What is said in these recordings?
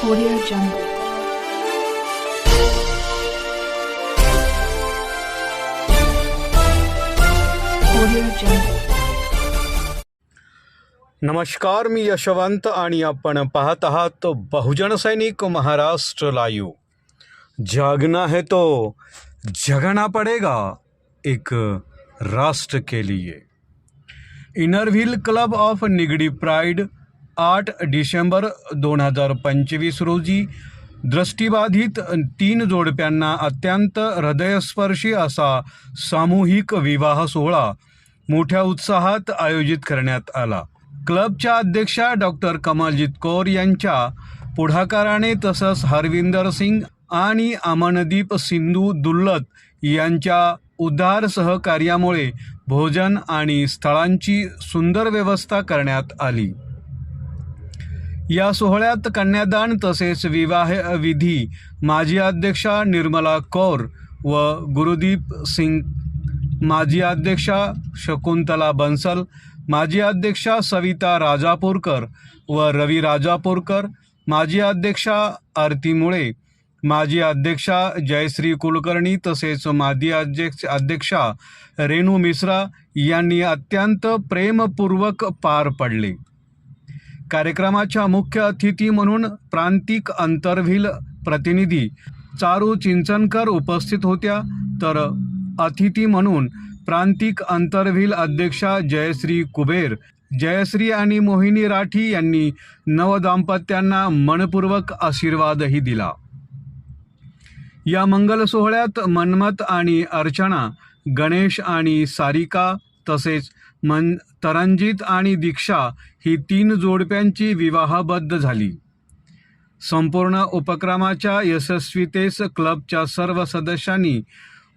Audio Jungle. Audio Jungle. नमस्कार, मी यशवंत आणि आपण पाहत आहात बहुजन सैनिक महाराष्ट्र लाईव्ह. जागना है तो जगना पड़ेगा एक राष्ट्र के लिए. Inner Wheel club of Nigdi pride 8 December 2025 रोजी दृष्टिबाधित 3 जोडप्यांना अत्यंत हृदयस्पर्शी असा सामूहिक विवाह सोहळा मोठ्या उत्साहात आयोजित करण्यात आला. क्लबच्या अध्यक्षा डॉक्टर कमलजीत कौर यांच्या पुढाकाराने तसंच हरविंदर सिंग आणि अमनदीप सिंधू दुल्लत यांच्या उदार सहकार्यामुळे भोजन आणि स्थळांची सुंदर व्यवस्था करण्यात आली. या सोहळ्यात कन्यादान तसेच विवाह विधी माजी अध्यक्षा निर्मला कौर व गुरुदीप सिंग, माजी अध्यक्षा शकुंतला बन्सल, माजी अध्यक्षा सविता राजापूरकर व रवी राजापूरकर, माजी अध्यक्षा आरती मुळे, माजी अध्यक्षा जयश्री कुलकर्णी तसेच माजी अध्यक्षा रेणू मिश्रा यांनी अत्यंत प्रेमपूर्वक पार पडले. कार्यक्रमाच्या मुख्य अतिथी म्हणून प्रांतिक अंतर्व्हिल प्रतिनिधी चारू चिंचनकर उपस्थित होत्या, तर अतिथी म्हणून प्रांतिक अंतर्व्हिल अध्यक्षा जयश्री कुबेर, जयश्री आणि मोहिनी राठी यांनी नवदाम्पत्यांना मनपूर्वक आशीर्वादही दिला. या मंगल सोहळ्यात मनमत आणि अर्चना, गणेश आणि सारिका तसेच तरंजित आणि दीक्षा ही 3 जोडप्यांची विवाहबद्ध झाली. संपूर्ण उपक्रमाच्या यशस्वीतेस क्लबच्या सर्व सदस्यांनी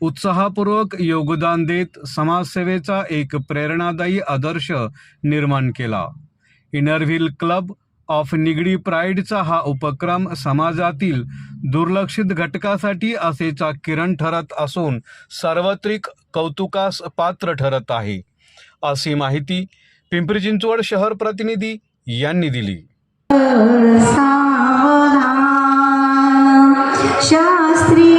उत्साहपूर्वक योगदान देत समाजसेवेचा एक प्रेरणादायी आदर्श निर्माण केला. इनरव्हिल क्लब ऑफ निगडी प्राइडचा हा उपक्रम समाजातील दुर्लक्षित घटकासाठी आशेचा किरण ठरत असून सार्वत्रिक कौतुकास पात्र ठरत आहे, अशी माहिती पिंपरी चिंचवड शहर प्रतिनिधी यांनी दिली. शास्त्री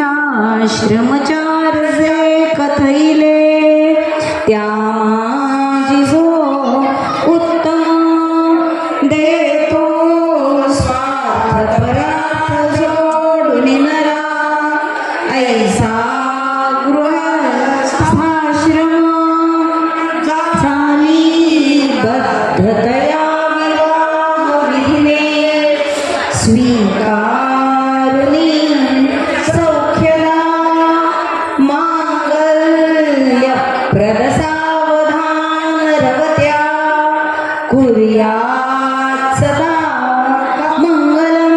आश्रमचार जे कथईले त्या माझी जो उत्तम देतो स्वार्थ परार्थ जोडून नरा ऐसा गृहस्थाश्रम झाली बद्धतया विधिने स्वीकार प्रदसावधान रवत्या कुर्यात् सदा मंगलम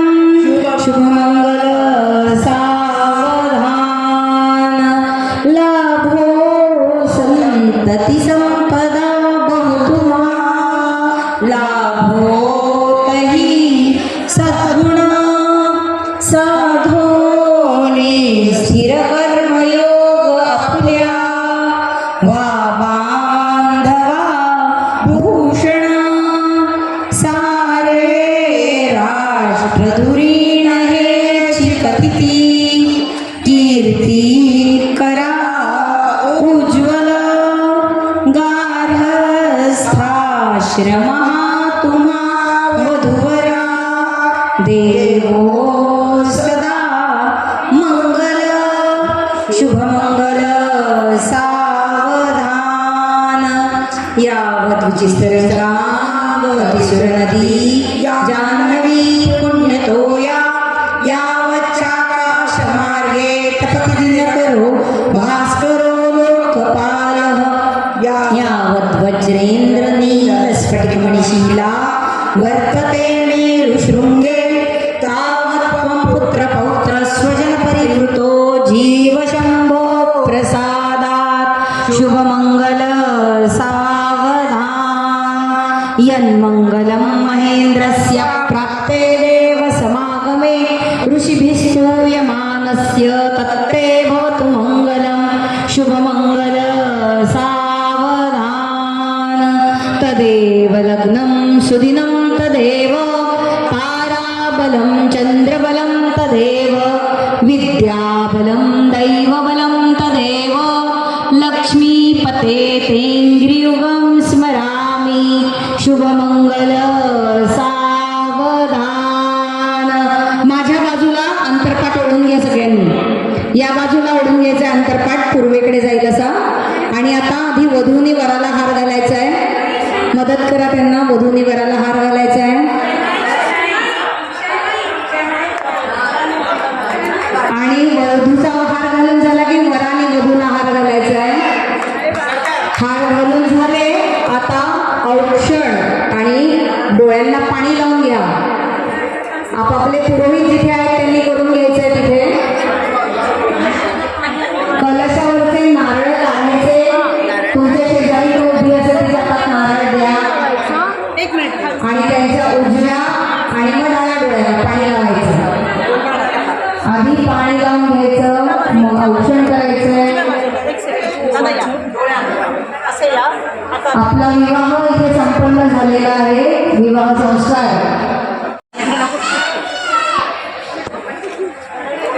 शुभमंगल सावधान लाभो संतति संपदा बहुतुमा लाभो तही सद्गुण साधोने स्थिर कर्मयोग आपल्या वा बांधवा भूषण सारे राष्ट्र धुरीण हेची कथिती कीर्ती करा उज्ज्वल गार्हस्थाश्रमा तुम्हा वधूवरा देवो सदा मंगल शुभमंगल सावधान. यावत सरंगावती सुर नदी जान्हवी पुण्यतोया यावत चाकाश मार्गे तपति दिनकरो भास्करो लोकपालः यावत वज्रेंद्र नील स्फटिकमणिशीला वर्तते मेरुशृंगे तावत् त्वं पुत्र पौत्र स्वजन परिवृतो जीव शंभो प्रसादात् शुभमंगल सावधान. यन्मंगलम महेंद्रस्य प्राप्ते देव समागमे ऋषिभिः स्तूयमानस्य तत्ते भवतु मंगलम शुभमंगल सावधान. तदेव लग्नं सुदिनं तदेव पाराबल बाजूला ओढून घ्यायचं अंतरपाठ पूर्वेकडे जाईल असा. आणि आता आधी वधूनी वराला हार घालायचा आहे. मदत करा त्यांना. वधूनी वराला हार घालायचा आहे. आणि वधूचा हार घालून झाला की वराने वधूला हार घालायचा आहे. हार घालून झाले. आता औक्षण आणि डोळ्यांना पाणी लावून घ्या. आपापले पुरोहित जिथे आहेत त्यांनी करून घ्यायचंय. तिथे कलशावरचे नारळ काढायचे. तुमच्या शेजारी तो उभी असेल तिच्या हातात नारळ द्या आणि त्यांच्या उजव्या आणि मग डाव्या डोळ्याला पाणी लावायचं. आधी पाणी लावून घ्यायचं, मग औक्षण करायचं. आपला विवाह इथे संपन्न झालेला आहे. विवाह संस्कार.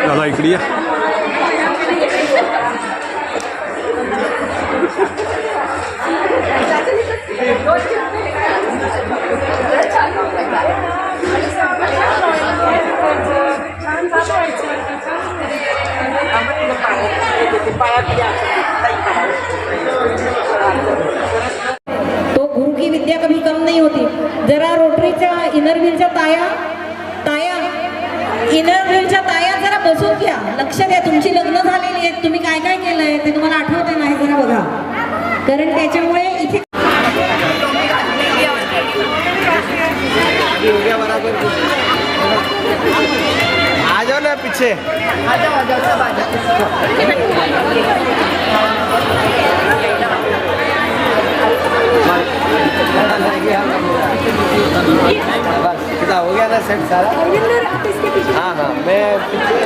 दादा इकडे या. तो गुरु की विद्या कभी कम नहीं होती. जरा रोटरीच्या इनर व्हीलच्या ताया इनर व्हीलच्या ताया जरा बसून घ्या. लक्ष द्या. तुमची लग्न झालेली आहेत. तुम्ही काय काय केलंय ते तुम्हाला आठवत नाही. जरा बघा. कारण त्याच्यामुळे इथे आ जाओ ना पीछे. बस कितना हो गया ना सेट सारा. हाँ हाँ मैं पीछे.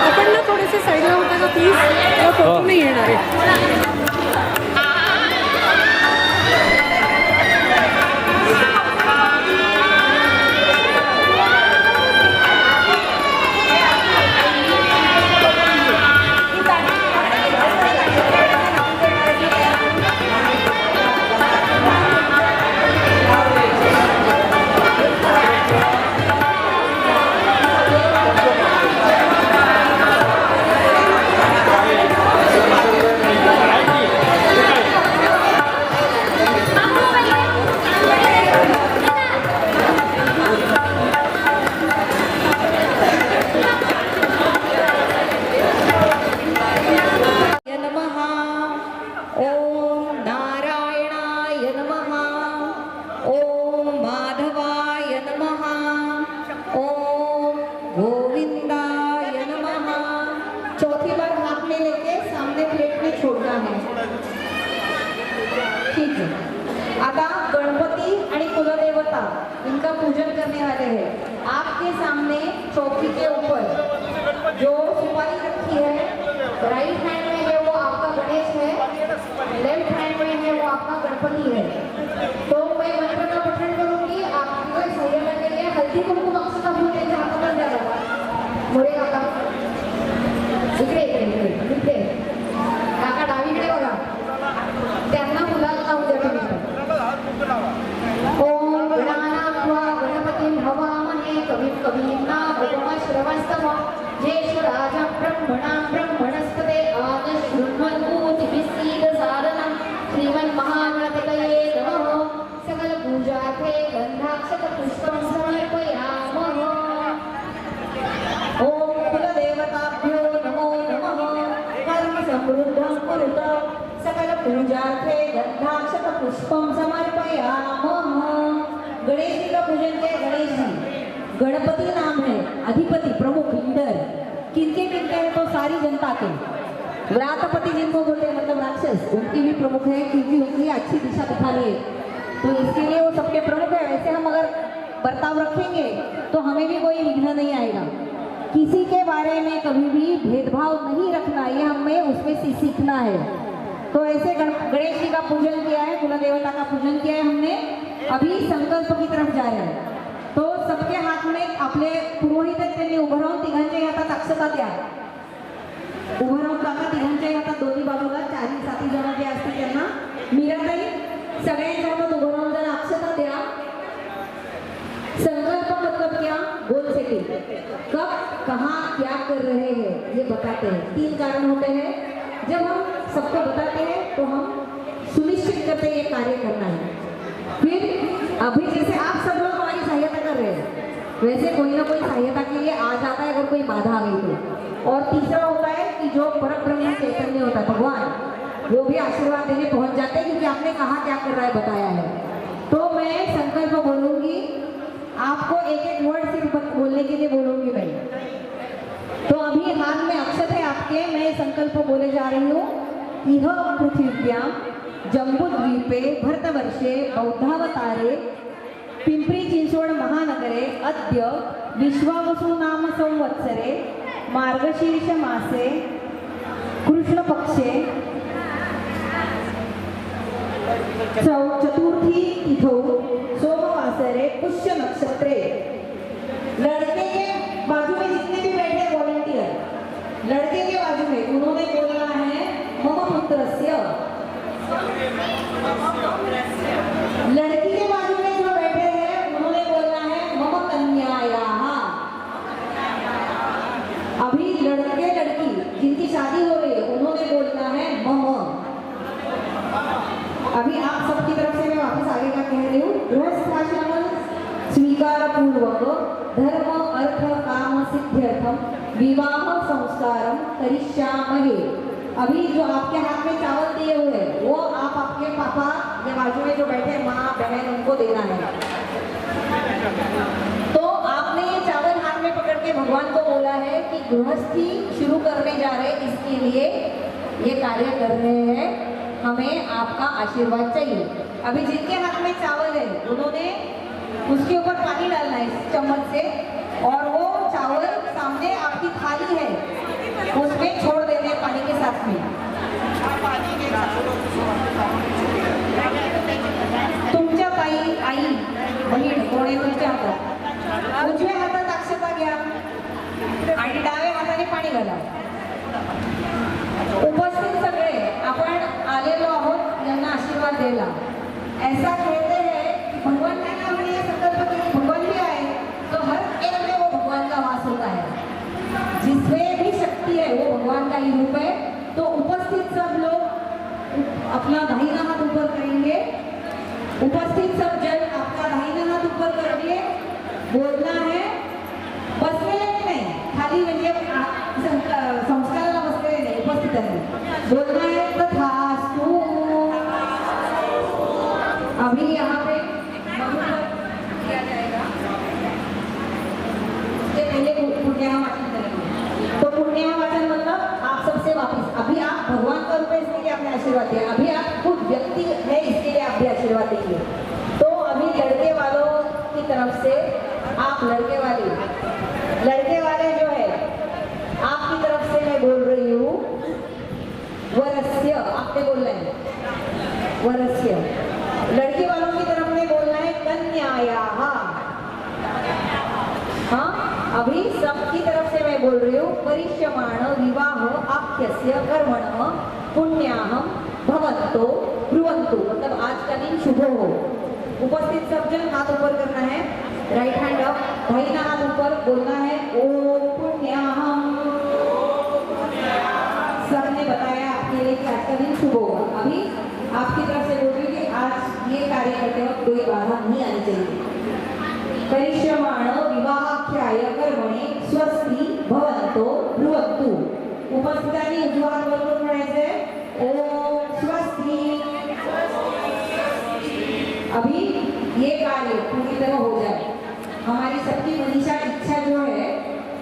आपण ना थोडेसे साईडला होता का प्लीज. फोटो नाही येणार आहे. आता गणपति आणि कुलदेवता इनका पूजन करने वाले हैं. आपके सामने चौकी के ऊपर जो सुपारी रखी है, राइट हैंड में है वो आपका गणेश है, लेफ्ट हैंड में है वो आपका गणपति है. तो मैं मंत्र का पठन करूंगी. आपको सहयोग करने के लिए हल्दी कुमकुम अक्षता फूल त्यांच्या हातात द्यावा. मोरे काका इकडे इकडे इकडे काका डावीकडे बघा. त्यांना फुलाला लावून द्या तुम्ही. ओम गणानात्वा गणपतिं हवामहे कविं कवीनामुपमश्रवस्तमः ज्येष्ठराजं ब्रह्मणां ब्रह्मणस्पते आदशृण्वन्नूतिभिस्सीदसादनं श्रीमन्महागणपतये नमः. सकलपूजार्थे गन्धाक्षतपुष्पं समर्पयामः. ओम कुलदेवताभ्यो नमो नमः. कर्मसमृद्धं कुरुत. सकलपूजार्थे गन्धाक्षतपुष्पं समर्पयामः. गणेश जी का पूजन किया. गणेश जी गणपति नाम है, अधिपति प्रमुख लीडर. किनके किनके हैं तो सारी जनता के. व्रातपति जिनको बोलते हैं मतलब राक्षस, उनकी भी प्रमुख है क्योंकि उनकी अच्छी दिशा दिखानी है. तो इसके लिए वो सबके प्रमुख है. वैसे हम अगर बर्ताव रखेंगे तो हमें भी कोई विघ्न नहीं आएगा. किसी के बारे में कभी भी भेदभाव नहीं रखना, ये हमें उसमें से सीखना है. तो ऐसे गणेश जी का पूजन किया है, कुल देवता का पूजन किया है हमने. अभी संकल्प की तरफ जा रहे हैं. तो सबके हाथ हात में आपले पुरोहित आहेत त्यांनी उभं राहून तिघांच्याही हातात अक्षता द्या. उभं राहून काका तिघांच्याही हातात दोन्ही बाजूला 4-7 जण जे असतील त्यांना मीराताई सगळ्यांच्या हातात उभं राहून जरा अक्षता द्या. संकल्प मतलब क्या? Goal setting. कब कहाँ क्या कर रहे हैं ये बताते हैं. 3 कारण होते हैं. जब हम सबको बताते हैं तो हम सुनिश्चित करते हैं ये कार्य करना है. फिर अभी जैसे आप सब लोग हमारी सहायता कर रहे हैं वैसे कोई ना कोई सहायता के लिए आ जाता है अगर कोई बाधा आ गई तो. और तीसरा होता है कि जो परब्रह्म चैतन्य होता है भगवान वो भी आशीर्वाद देने पहुंच जाते हैं क्योंकि आपने कहा क्या कर रहा है बताया है. तो मैं संकल्प बोलूंगी आपको एक वर्ड सिर्फ बोलने के लिए बोलूंगी मैं. तो अभी हाथ में अक्षत है आपके. मैं संकल्प बोले जा रही हूँ. इह पृथिव्यां जम्बूद्वीपे भरतवर्षे बौद्धावतारे पिंपरी चिंचवड महानगरे अद्य विश्वावसु नाम संवत्सरे मार्गशीर्ष मासे कृष्ण पक्षे चतुर्थी तिथौ सोमवासरे पुष्य नक्षत्रे. लड़के के बाजू में जितने भी बैठे वॉलंटियर लड़के के बाजू में उन्होंने बोला है मम पुत्रस्य. लड़की के बाजू में जो बैठे हैं उन्होंने बोलना है मम कन्यायाः. अभी लड़के लड़की जिनकी शादी हो रही है उन्होंने बोलना है मम. अभी आप सबकी तरफ से मैं वापस आगे का कह रही हूँ. गृहस्थाश्रम स्वीकार पूर्वक धर्म अर्थ काम सिद्ध्यर्थम विवाह संस्कारम करिष्यामहे. अभी जो आपके हाथ में चावल दिए हुए वो आप आपके पापा के बाजू में जो बैठे माँ बहन उनको देना है. तो आपने ये चावल हाथ में पकड़ के भगवान को बोला है कि गृहस्थी शुरू करने जा रहे इसके लिए ये कार्य कर रहे हैं. हमें आपका आशीर्वाद चाहिए. अभी जिनके हाथ में चावल है उन्होंने उसके ऊपर पानी डालना है इस चम्मच से और वो चावल सामने आपकी थाली है उसमें छोड़ देने पानी के साथ में. तुमच्या ताई आई बहीण कोणी तुमच्या हातात उजव्या हातात अक्षता घ्या आणि डाव्या हाताने पाणी घाला. उपस्थित सगळे आपण आलेलो आहोत यांना आशीर्वाद द्यायला. ऐसा कहते हैं कि भगवान ने हमने ये संकल्प किया भगवान भी आए तो हर एक में वो भगवान का वास होता है. जिसमें भी शक्ति है वो भगवान का ही रूप है. तो उपस्थित सब लोग अपना दाहिना हाथ ऊपर करेंगे. उपस्थित सब जन आपका दाहिना हाथ ऊपर करेंगे. बोलना है बसलेले नाही खाली म्हणजे संस्काराला बसलेले नाही उपस्थित आहे. बोलना है तथास्तु. अभी यहाँ पे किया जाएगा उसके पहले पुण्याह वाचन करेंगे. तो पुण्याह वाचन मतलब आप सबसे वापिस अभी आप भगवान का रूप है इसके लिए आपने आशीर्वाद दिया. अभी आप खुद व्यक्ति है इसके लिए आप भी आशीर्वाद दीजिए. तो अभी लड़के वालों की तरफ से आप लड़के वाले जो है आपकी तरफ से मैं बोल रही हूँ वरस्य. आपने बोलना है वरस्य. लड़की वालों की तरफ में बोलना है कन्यायाः. हाँ अभी सबकी तरफ से मैं बोल रही हूँ परिश्यमाण विवाह आख्यस्य कर्मणः पुण्याहम भवन्तो ब्रुवन्तु. मतलब आज का दिन शुभ हो. उपस्थित सब जन हाथ ऊपर करना है. Right hand up. दाहिना हाथ ऊपर बोलना है ओम पुण्याहम. सबने बताया आपके लिए कि आज का दिन शुभ होगा. अभी आपकी तरफ से बोल रही हूँ कि आज ये कार्य करते वक्त कोई बाधा नहीं आनी चाहिए. करिष्यमाण विवाहाख्याय कर्मणे स्वस्ति भवन्तो ब्रुवन्तु. उपस्थितांनी उजवा हात वर करून म्हणायचंय ओम स्वस्ति. अभी ये कार्य पूरी तरह हो जाए. हमारी सबकी मनीषा इच्छा जो है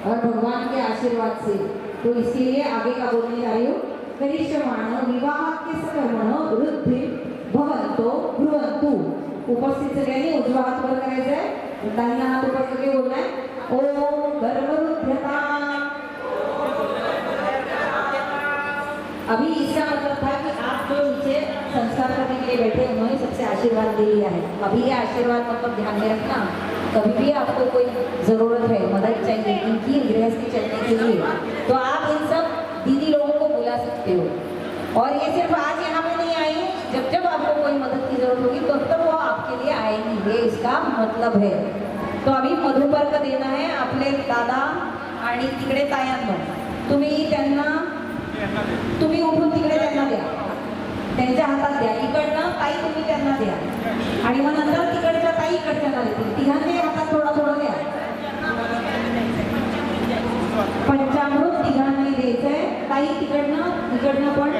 और भगवान के आशीर्वाद से तो इसके लिए आगे का बोलने जा रही हूँ. करिष्यमाण विवाहाख्यस्य कर्मणः वृद्धि भवन्तो ब्रुवन्तु. उपस्थित सगळ्यांनी उजवा हात वर करायचा आहे. दाहिना हात ऊपर करके बोलना है ओम गर्भरुध्यता. अभी इसका मतलब था कि आप जो नीचे संस्कार करने के लिए बैठे उन्होंने सबसे आशीर्वाद ले लिया है. अभी ये आशीर्वाद मतलब ध्यान में रखना कभी भी आपको कोई ज़रूरत है, मदद चाहिए इनकी गृहस्थी चलने के लिए, तो आप इन सब दीदी लोगों को बुला सकते हो। और ये सिर्फ आज यहाँ पे नहीं आई, जब जब आपको कोई मदद की ज़रूरत होगी तब तक वो आपके लिए आएंगी, ये इसका मतलब है। तो अभी मधुपर्क देणं आहे आपले दादा आणि तिकडे तायांना, तुम्ही उठून तिकडे त्यांना द्या, त्यांच्या हातात द्या, इकडनं ताई तुम्ही त्यांना द्या आणि मग नंतर तिकडच्या ताई इकडच्या देतील, तिघांच्या हातात थोडा थोडा द्या। पंचामृत तिघांनी द्यायचंय, ताई तिकडनं इकडनं पण।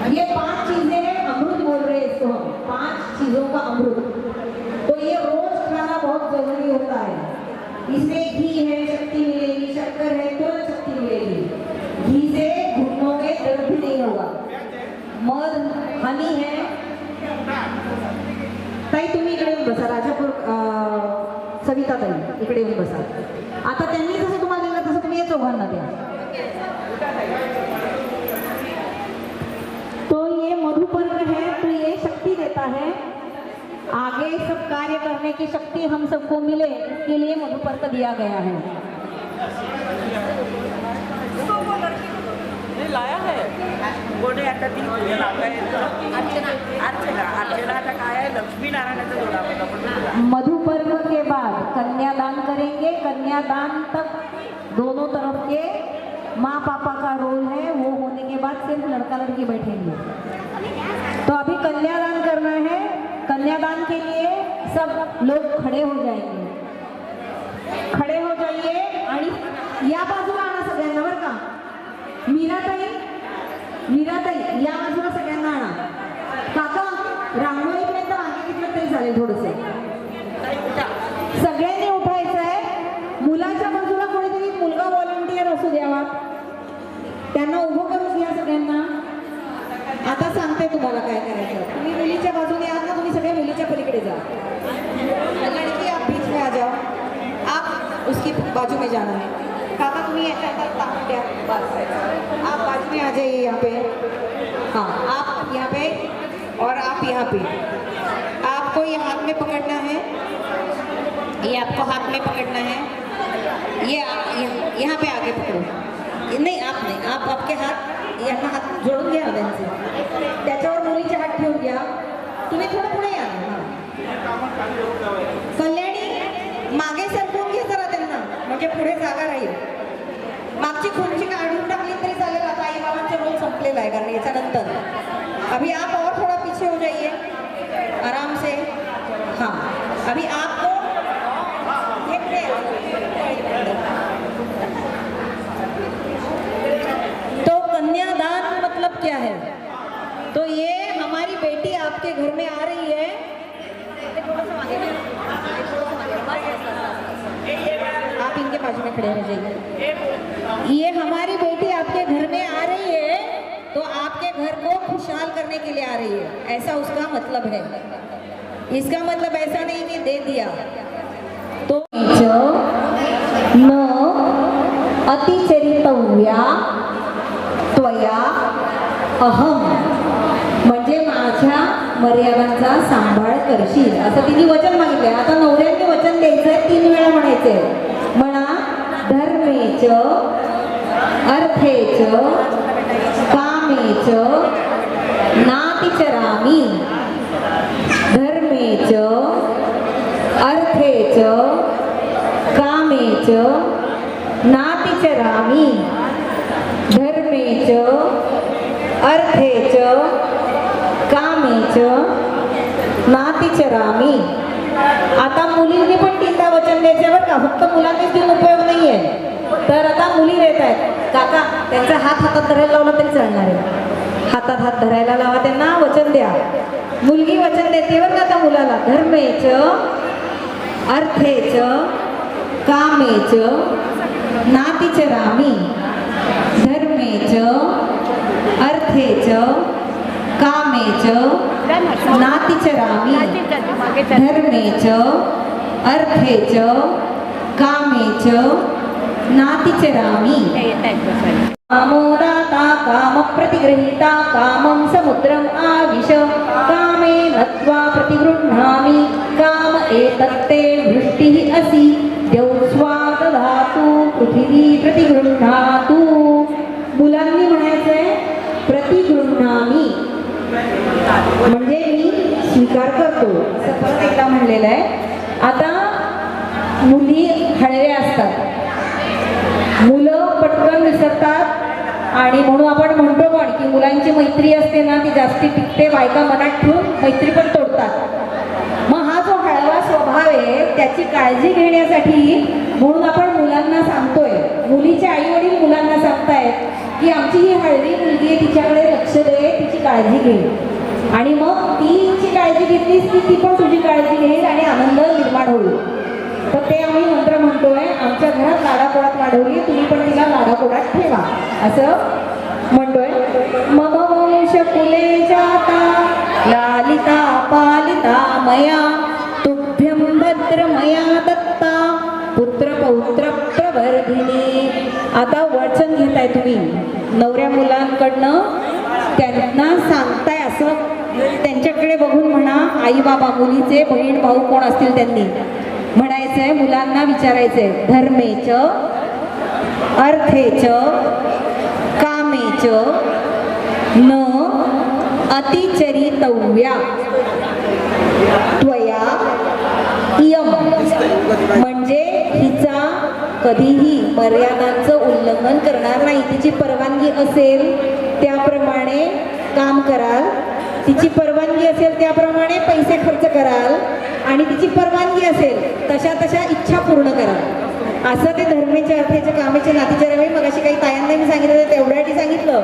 ये 5 चीजें हैं, अमृत बोल रहे हैं इसको हम, 5 चीजों का अमृत। तो ये रोज खाना बहुत जरूरी होता है। इसमें घी है, शक्ति मिलेगी, शक्कर है, तुरंत शक्ति मिलेगी। घी से घुटनों में दर्द भी नहीं होगा। मध, हनी है। ताई तुम्ही इकडे येऊन बसा, राजापूर सविता ताई इकडे येऊन बसा। आता त्यांनी जसं तुम्हाला दिलं तसं तुम्ही या चौघांना द्या। तो ये मधुपर्क है, तो ये शक्ति देता है, आगे सब कार्य करने की शक्ति हम सबको मिले, इसके लिए मधुपर्क दिया गया है। लाया है कोणी आता ती अर्चना आता काय आहे, लक्ष्मी नारायणाचा जोडा होता। मधुपर्क के बाद कन्यादान करेंगे, कन्यादान तक दोनों तरफ के माँ पापा का रोल है, वो होने के बाद सिर्फ लड़का लड़की बैठेंगे। तो अभी कन्यादान करना है, कन्यादान के लिए सब लोग खड़े हो जाएंगे, खड़े हो जाइए आणि या बाजूला आणा सगळ्यांना बरं का। मीराताई या बाजूला सगळ्यांना आणा। काका रांगोळीपर्यंत मागे घेतलं तरी चालेल, थोडंसं सगळ्यांनी उठायचं आहे। मुलाच्या बाजूला कोणीतरी मुलगा व्हॉलंटियर असू द्यावा, त्यांना उभं करून घ्या सगळ्यांना। आता सांगते तुम्हाला काय करायचं। तुम्ही मुलीच्या बाजूने आहात ना, तुम्ही सगळे मुलीच्या पलीकडे जा। लड़की आप बीच में आ जाओ, आप उसकी बाजू में जाना है। काका तुम्ही याच्या हातात ताकद द्या, बस आप बाजू में आ जाइए यहाँ पे। हाँ, आप यहाँ पे और आप यहाँ पे। आपको ये हाथ में पकड़ना है, ये आपको हाथ में पकड़ना है, ये यहाँ पे आगे पकड़ो। नहीं आप नहीं, आप आपके हात यांना हात जोडून घ्या त्यांचे, त्याच्यावर मुलीचे हात ठेवून घ्या। तुम्ही थोडं पुढे या ना। कल्याणी मागे सरकवून घे जरा त्यांना, म्हणजे पुढे जागा राहील। मागची खुर्ची काढून टाकली तरी चालेल, आता आई बाबांचा रोल संपलेला आहे कारण याच्यानंतर। अभी आप और थोड़ा पीछे हो जाइए आराम से। हाँ, अभी आपको तो कन्यादान मतलब क्या है? तो ये हमारी बेटी आपके घर में आ रही है। आप इनके बाजू में खड़े रह जाइए। ये हमारी बेटी आपके घर में आ रही है, तो आपके घर को खुशहाल करने के लिए आ रही है, ऐसा उसका मतलब है। इसका मतलब ऐसा नहीं कि दे दिया। तो न अतिचरितव्या त्वया अहम, म्हणजे माझ्या मर्यादांचा सांभाळ करशील, असं तिने वचन मागितलंय। आता नवऱ्याने वचन द्यायचंय, 3 वेळा म्हणायचंय। म्हणा धर्मेच अर्थेच कामेच नातिचरामी। धर्मेच अर्थेच कामेच नातिचरामी। धर्मेच अर्थेच कामेच नातिचरामी। आता मुलींनी पण 3दा वचन द्यायचे बरं का, फक्त मुलांनीच देऊन उपयोग नाहीये। तर आता मुली देत आहेत। काका त्यांचा हात हातात धरायला लावला तरी चालणार आहे, हातात हात धरायला लावा त्यांना, वचन द्या। मुलगी वचन देते बरं का आता मुलाला। धर्मेच अर्थेच कामेच नातिचरामी। धर्मेच अर्थेच कामेच नातिचरामी। धर्मेच अर्थेच कामेच नातिचरामी। कामोदाता कामप्रतिगृहीता कामं समुद्रम् आविश कामेन त्वा प्रतिगृह्णामि तत्ते वृष्टिः असि द्यौस्वा दधातु पृथिवी प्रतिगृह्णातु. मुलांनी म्हणायचंय प्रतिगृह्णामी म्हणजे मी स्वीकार करतो असं परत एकदा म्हणलेलं आहे. आता मुली हळव्या असतात, मुलं पटकन विसरतात आणि म्हणून आपण म्हणतो पण की मुलांची मैत्री असते ना ती जास्ती टिकते, बायका मनात ठेवून मैत्री पण तोडतात. मग हा जो हळवा स्वभाव आहे त्याची काळजी घेण्यासाठी म्हणून आपण मुलांना सांगतोय, मुलीचे आई वडील मुलांना सांगतायत की आमची ही हळवी मुलगी आहे, तिच्याकडे लक्ष दे, तिची काळजी घे. आणि मग तिची काळजी घेतलीस की ती पण तुझी काळजी घेईल आणि आनंद निर्माण होईल. तर ते आम्ही मंत्र म्हणतोय, आमच्या घरात लाडाकोडात वाढवली, तुम्ही पण तिला लाडाकोडात ठेवा असं म्हणतोय. मम वंश कुले जाता लालिता पालिता मया तुभ्यं भद्र मया दत्ता पुत्र पौत्र प्रवर्धिनी. आता वचन घेताय तुम्ही नवऱ्या मुलांकडनं, त्यांना सांगताय असं त्यांच्याकडे बघून म्हणा, आई बाबा मुलीचे बहीण भाऊ कोण असतील त्यांनी म्हणायचंय, मुलांना विचारायचंय धर्मेच अर्थेच कामेच न अतिचरितव्या त्वया इयम. म्हणजे हिचा कधीही मर्यादांचं उल्लंघन करणार नाही, तिची परवानगी असेल त्याप्रमाणे काम कराल, तिची परवानगी असेल त्याप्रमाणे पैसे खर्च कराल आणि तिची परवानगी असेल तशा तशा इच्छा पूर्ण कराल. असं ते धर्मेचे अर्थेचे कामेचे नातीचे रवे. मग अशी काही तायांना मी सांगितलं तेवढ्यासाठी सांगितलं.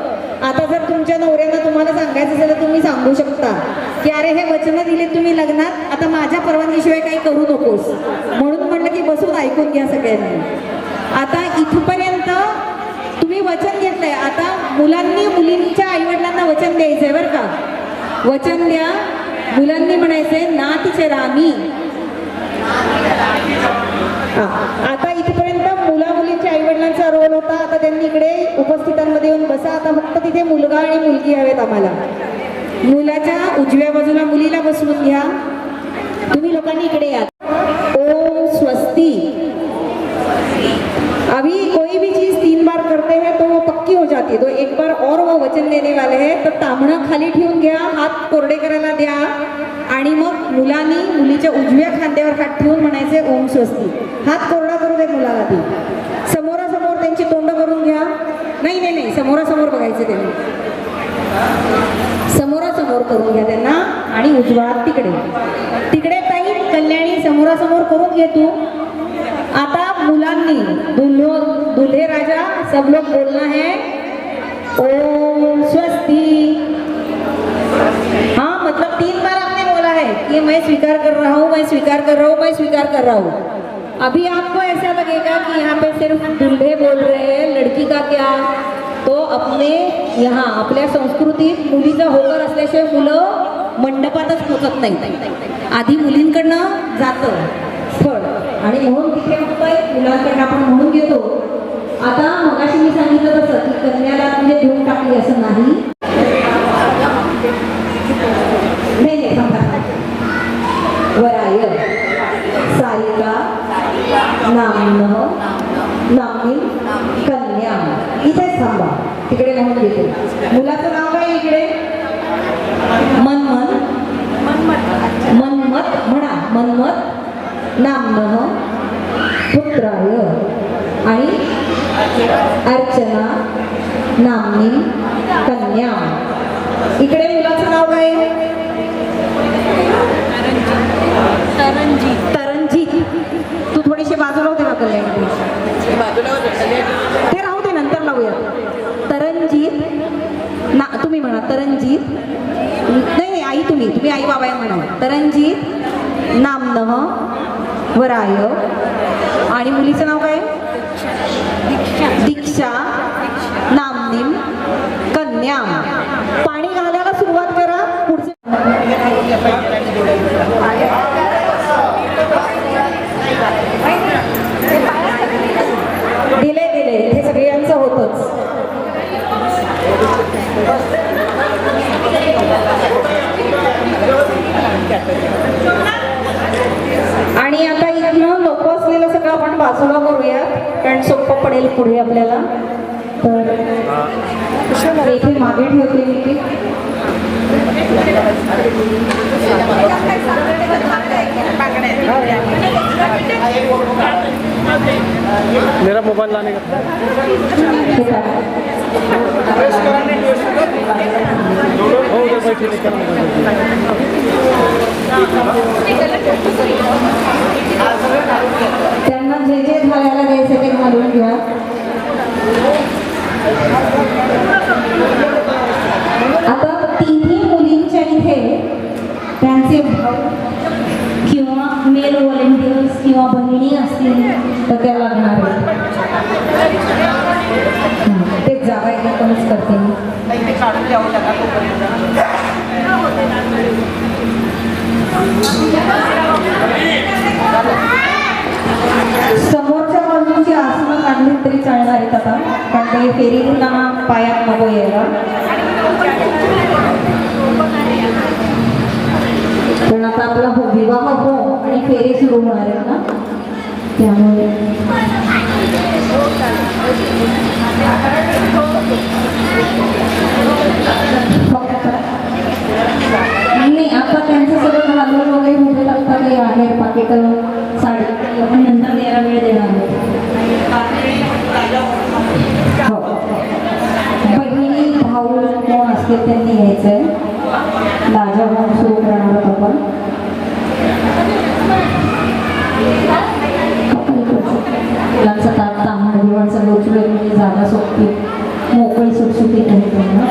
आता जर तुमच्या नवऱ्यांना तुम्हाला सांगायचं असेल तर तुम्ही सांगू शकता की अरे हे वचन दिले तुम्ही लग्नात, आता माझ्या परवानगीशिवाय काही करू नकोस. म्हणून म्हणलं की बसून ऐकून घ्या सगळ्यांनी. आता इथपर्यंत तुम्ही वचन घेतलंय, आता मुलांनी मुलींच्या आईवडिलांना वचन द्यायचंय बरं का. वचन द्या, मुलांनी म्हणायचंय नातीचे रामी. आता इथपर्यंत मुला मुलींच्या आईवडिलांचा रोल होता. आता त्यांनी इकडे उपस्थितांमध्ये येऊन बसा. आता फक्त तिथे मुलगा आणि मुलगी हवेत आम्हाला. मुलाच्या उजव्या बाजूला मुलीला बसवून घ्या. तुम्ही लोकांनी इकडे या. ओम स्वस्ती. अभी कोई भी चीज 3 बार करते हैं तो वो पक्की हो जाती है, तो एक बार और वो वचन देने वाले हैं. तर तांबणं खाली ठेवून घ्या, हात कोरडे करायला द्या आणि मग मुलांनी मुलीच्या उजव्या खांद्यावर हात ठेवून म्हणायचे ओम स्वस्ती. हात कोरडा करू दे मुलाला. ती समोरासमोर त्यांची तोंड करून घ्या. नाही नाही नाही, समोरासमोर बघायचे त्यांनी, समोरासमोर करून घ्या त्यांना. आणि उजवा हात तिकडे तिकडे. ताई कल्याणी समोरासमोर करून घे तू. आता मुलांनी दूल्हे राजा सब लोग बोलना है ओम स्वस्ती. हाँ, मतलब 3 बार आपने बोला है कि मैं स्वीकार कर रहा हूँ, मैं स्वीकार कर रहा हूँ, मैं स्वीकार कर रहा हूँ. अभी आपको ऐसा लगेगा कि यहाँ पे सिर्फ दूल्हे बोल रहे हैं, लड़की का क्या. तो अपने यहाँ आपल्या संस्कृतीत मुलीचा होकार असल्याशिवाय मुलं मंडपातच पोचत नाही. आधी मुलींकडनं जातं स्थळ आणि म्हणून तिथे मुलांकडनं आपण म्हणून घेतो. आता मगाशी मी सांगितलं तसं की कन्याला म्हणजे देऊन टाकली असं नाही. नाही वराय सारिका नामन नामी कन्या. इथेच थांबा, तिकडे म्हणून घेतो. मुलाचं नाव काय इकडे? मनमत. मनमत म्हणा. मनमत नामनः पुत्राय आणि अर्चना नामनी कन्या. इकडे मुलाचं नाव काय? तरंजीत. तरंजीत. तू थोडीशी बाजूला होते का कल्याणी? ते राहू दे, नंतर लावूया. तरंजीत ना, तुम्ही म्हणा तरंजीत. नाही आई, तुम्ही आई बाबा म्हणा. तरंजीत नामनः वराय आणि मुलीचं नाव काय? दीक्षा नामनीम कन्या. पाणी घालायला सुरुवात करा. पुढचं दिले हे सगळ्यांचं होतच. दिसेल पुढे आपल्याला. तर इथे मागे ठेवते मी ते. मेरा मोबाइल लाने का हो उधर बैठे त्यांना जे जे घालायला द्यायचं ते घालून घ्या. आता तिन्ही मुलींच्या इथे त्यांचे भाऊ किंवा मेल व्हॉलेंटियर्स किंवा बहिणी असतील तर त्या लागणार आहेत. ते जागा एकदमच करते मी. इथे काढून द्यावं लागेल तोपर्यंत. समोरच्या बाजूची आसनं काढली तरी चालणार आहेत आता, पण ते फेरीला पायात नको यायला. पण आता आपला विवाह हो आणि फेरी सुरू होणार आहेत ना, त्यामुळे नाही आता त्यांचं सगळं घालून वगैरे कुठे लागतात काही आहे पाकिट साडी आपण नंतर द्यायला वेळ देणार हो. बहिणी भाऊ कोण असतील त्यांनी यायचं आहे. लाजा म्हणून सुरू करणार आहोत आपण. मुलांचा ताट तांबड दिवाळचा लोचवेगळी जागा सोपती मोकळी सुटसुटीत आहे त्यांना.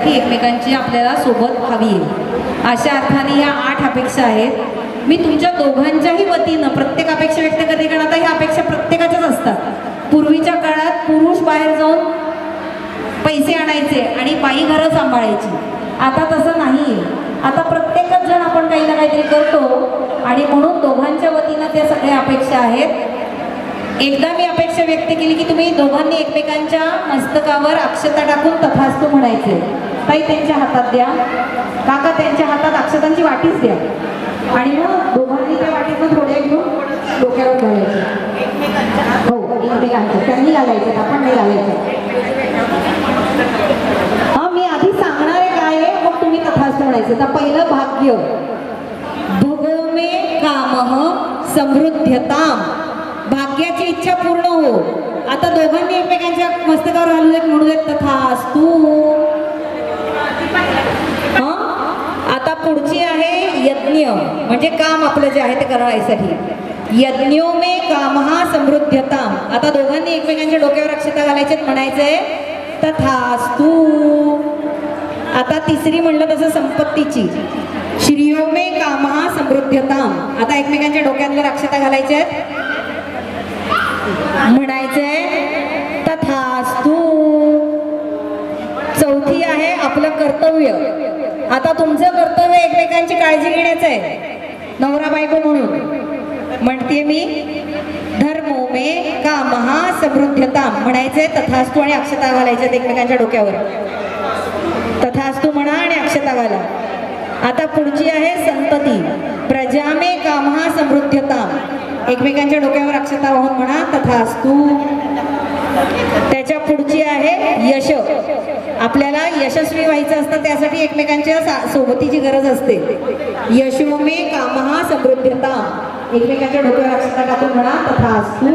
ही एकमेकांची आपल्याला सोबत हवी आहे. अशा अर्थाने ह्या 8 अपेक्षा आहेत. मी तुमच्या दोघांच्याही वतीनं प्रत्येक अपेक्षा व्यक्त करते, कारण आता ह्या अपेक्षा प्रत्येकाच्याच असतात. पूर्वीच्या काळात पुरुष बाहेर जाऊन पैसे आणायचे आणि बाई घरं सांभाळायची. आता तसं नाही आहे. आता प्रत्येकच जण आपण काही ना काहीतरी करतो आणि म्हणून दोघांच्या वतीनं त्या सगळ्या अपेक्षा आहेत. एकदा मी अपेक्षा व्यक्त केली की तुम्ही दोघांनी एकमेकांच्या मस्तकावर अक्षता टाकून तथास्तु म्हणायचे. ताई त्यांच्या हातात द्या, काका त्यांच्या हातात अक्षतांची वाटीच द्या आणि मग दोघांनी त्या वाटीतून थोड्या घेऊन डोक्यावर घालायचे. हो एकमेकांचं त्यांनी घालायचं, आपण नाही घालायचं. हा मी आधी सांगणार आहे काय आहे, मग तुम्ही तथास्तु म्हणायचं. तर पहिलं भाग्य भगो मे कामः समृद्धताम, भाग्याची इच्छा पूर्ण हो. आता दोघांनी एकमेकांच्या मस्तकावर घालू देत म्हणू देत तथास्तु. आता पुढची आहे यज्ञ, म्हणजे काम आपलं जे आहे ते करायसाठी. यज्ञो मे कामः समृद्धताम. आता दोघांनी एकमेकांच्या डोक्यावर अक्षता घालायचे म्हणायचंय तथास्तु. आता तिसरी म्हणलं तसं संपत्तीची श्रियो मे कामः समृद्धताम. आता एकमेकांच्या डोक्यांवर अक्षता घालायच्या म्हणायचंय तथास्तु. चौथी आहे आपलं कर्तव्य. आता तुमचं कर्तव्य एकमेकांची काळजी घेण्याचं आहे, नवरा बायको म्हणून. म्हणते मी धर्मो मे कामः समृद्धताम म्हणायचंय तथास्तु आणि अक्षता घालायच्यात एकमेकांच्या डोक्यावर. तथास्तु म्हणा आणि अक्षता घाला. आता पुढची आहे संतती. प्रजा मे कामः समृद्धताम. एकमेकांच्या डोक्यावर अक्षता वाहून म्हणा तथास्तु. त्याच्या पुढची आहे यश. आपल्याला यशस्वी व्हायचं असतं, त्यासाठी एकमेकांच्या सोबतीची गरज असते. यशो मे कामः समृद्धताम. एकमेकांच्या डोक्यावर अक्षता टाकून म्हणा तथास्तु.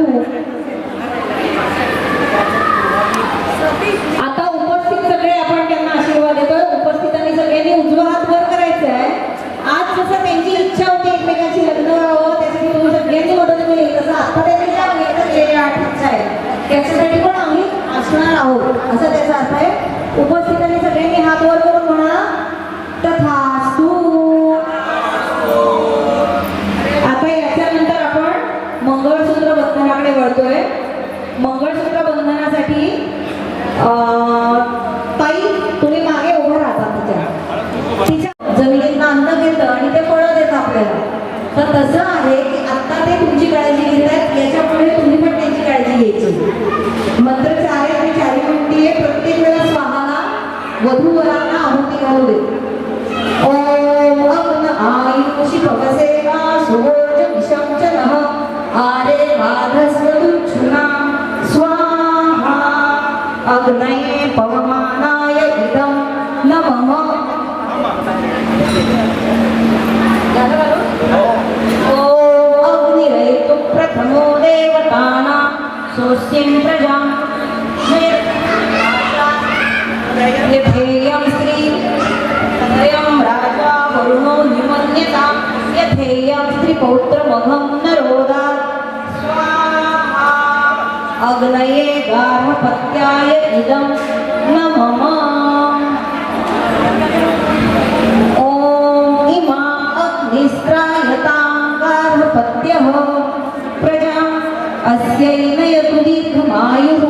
आता उपस्थित सगळे आपण त्यांना आशीर्वाद देतो. उपस्थितांनी सगळ्यांनी उजवा हात वर करायचा आहे. आज जसं त्यांची इच्छा होती एकमेकांची लग्न व्हावं, त्यासाठी तुम्ही सगळ्यांनी मदत केली, तसं आता त्यांनी ज्या वेगळ्या इच्छा आहे त्याच्यासाठी पण आम्ही असणार आहोत, असं त्याचा अर्थ आहे. उपस्थितांनी सगळ्यांनी हात वर करून म्हणा तथास्तु. आता याच्यानंतर आपण मंगळसूत्र बंधनाकडे वळतोय. मंगळसूत्र बंधनासाठी ताई तुम्ही मागे उभं राहता. तिच्या जमिनीतनं अन्न घेतं आणि ते फळं देतं आपल्याला. तर तसं आहे की आता ते तुमची काळजी घेतात, याच्यापुढे तुम्ही पण त्यांची काळजी घ्यायची. मंत्र 4 आणि 4 म्हणते प्रत्येक गार्हपत्याय इदं न मम ॐ इमाम् अग्निस्त्रायतां गार्हपत्यः प्रजा अस्यै नयतु दीर्घमायुः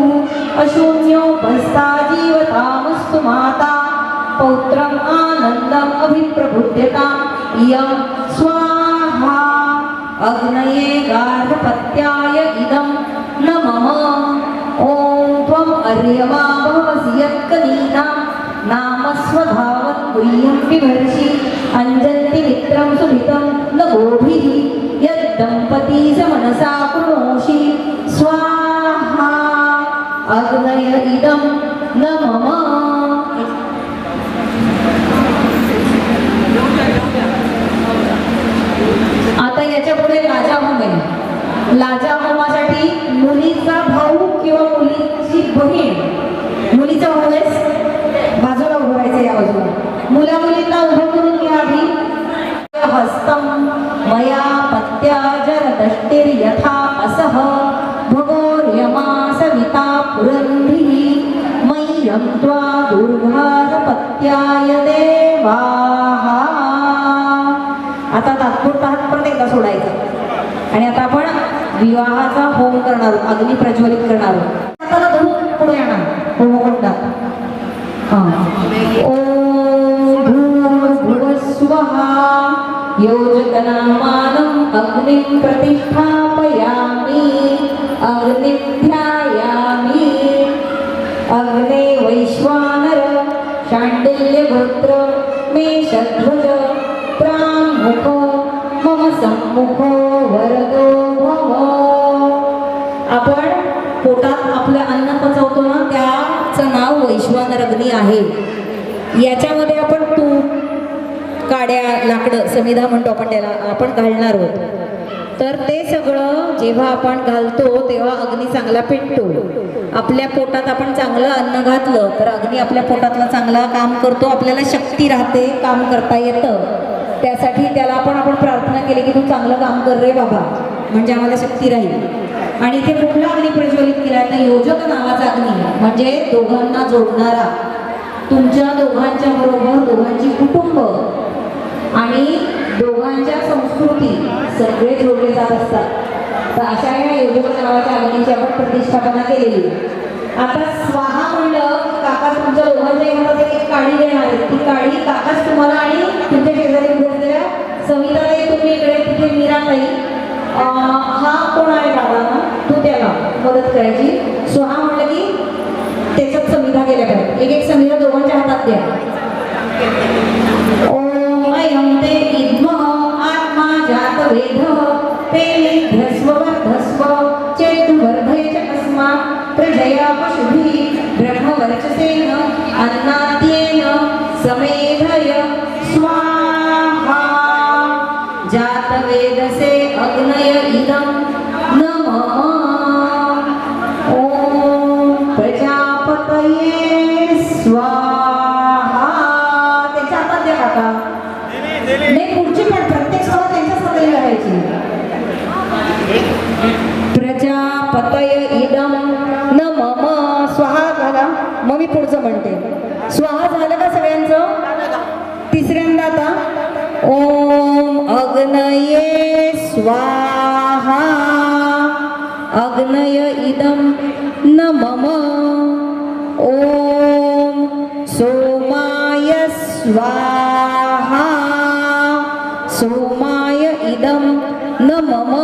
अशून्योपस्था जीवतामस्तु माता पौत्रम् आनन्दम् अभिप्रबुध्यताम् इयं स्वाहा अग्नये गार्हपत्याय इदं न मम ॐ त्वम् अर्यमा भवसि यत्कनीनां नाम स्वधावन् गुह्यं बिभर्षि अञ्जन्ति मित्रं सुहितं न गोभिः यद्दम्पती समनसा कृणोषि स्वाहा अग्नय इदं न मम आता याच्या पुढे लाजाहोम आहे. लाजाहोमासाठी मुलीचा भाऊ किंवा मुलीची बहीण, मुलीचा भाऊ आहे बाजूला उभं राहायचं या बाजूला, मुला मुलींना उभं करून घ्यावी. हस्तं मया पत्या जरदष्टिर्यथा असह भगोर्यमा सविता पुरन्धिः मह्यं त्वा दुर्गार्हपत्याय देवाः. आता तात्पुरता हात परत एकदा सोडायचा आणि आता आपण विवाहाचा होम करणार आहोत, अग्नी प्रज्वलित करणार आहोत. आता धरून पुढे येणार होमकुंडात. ओम भूर्भुवस्वः योजकनामानम् अग्निं प्रतिष्ठापयामि अग्निं ध्यायामि अग्ने वैश्वानर शाण्डिल्यगोत्र मेषध्वज प्रामुखो मम सम्मुखो वरदो भव. आपण पोटात आपलं अन्न पचवतो ना, त्याचं नाव वैश्वानर अग्नी आहे. याच्यामध्ये आपण तूप, काड्या, लाकडं, समिधा म्हणतो आपण त्याला, आपण घालणार आहोत. तर ते सगळं जेव्हा आपण घालतो तेव्हा अग्नी चांगला पेटतो. आपल्या पोटात आपण चांगलं अन्न घातलं तर अग्नी आपल्या पोटातलं चांगलं काम करतो, आपल्याला शक्ती राहते, काम करता येतं. त्यासाठी त्याला आपण प्रार्थना केली की तू चांगलं काम कर रे बाबा, म्हणजे आम्हाला शक्ती राहील. आणि इथे कुठला अग्नी प्रज्वलित केला तर योजक नावाचा अग्नी, म्हणजे दोघांना जोडणारा. तुमच्या दोघांच्या बरोबर दोघांची कुटुंब आणि दोघांच्या संस्कृती सगळे जोडले जात असतात. तर अशा या योजक नावाच्या अग्नीची आपण प्रतिष्ठापना केलेली. आता स्वाहा म्हणलं काका तुमच्या दोघांच्या हातात एक काडी देणार आहे. ती काडी काकाच तुम्हाला आणि तुमच्या शेजारी उभे असलेल्या सविताताई, तुम्ही इकडे, तिथे मीराताई, हा कोण आहे बाबांना, तू त्याला मदत करायची. स्वाहा म्हणलं की त्याच्यात समिधा गेल्या पाहिजे. एक एक समिधा दोघांच्या हातात द्या. ओम अयं ते इद्मः आत्मा जात वेधः ते ध्वस्व वर्धस्व चेतु वर्धय च अस्मात् प्रजया पशुभिः ब्रह्मवर्चसेन अन्नाद्येन समेधय स्वाहा जातवेदसे अग्नय इदं नमः. ओम प्रजापतये स्वाहा. त्याच्या हातात द्या काका. नाही पुढची पण प्रत्येक स्वाहा त्यांच्याच हाताने करायची. प्रजापतय इदं न मम. स्वाहा झाला, मग मी पुढचं म्हणते. स्वाहा झालं का सगळ्यांचं? तिसऱ्यांदा आता ओम अग्नये स्वाहा अग्नय इदं न मम. ओम सोमाय स्वाहा सोमाय इदं न मम.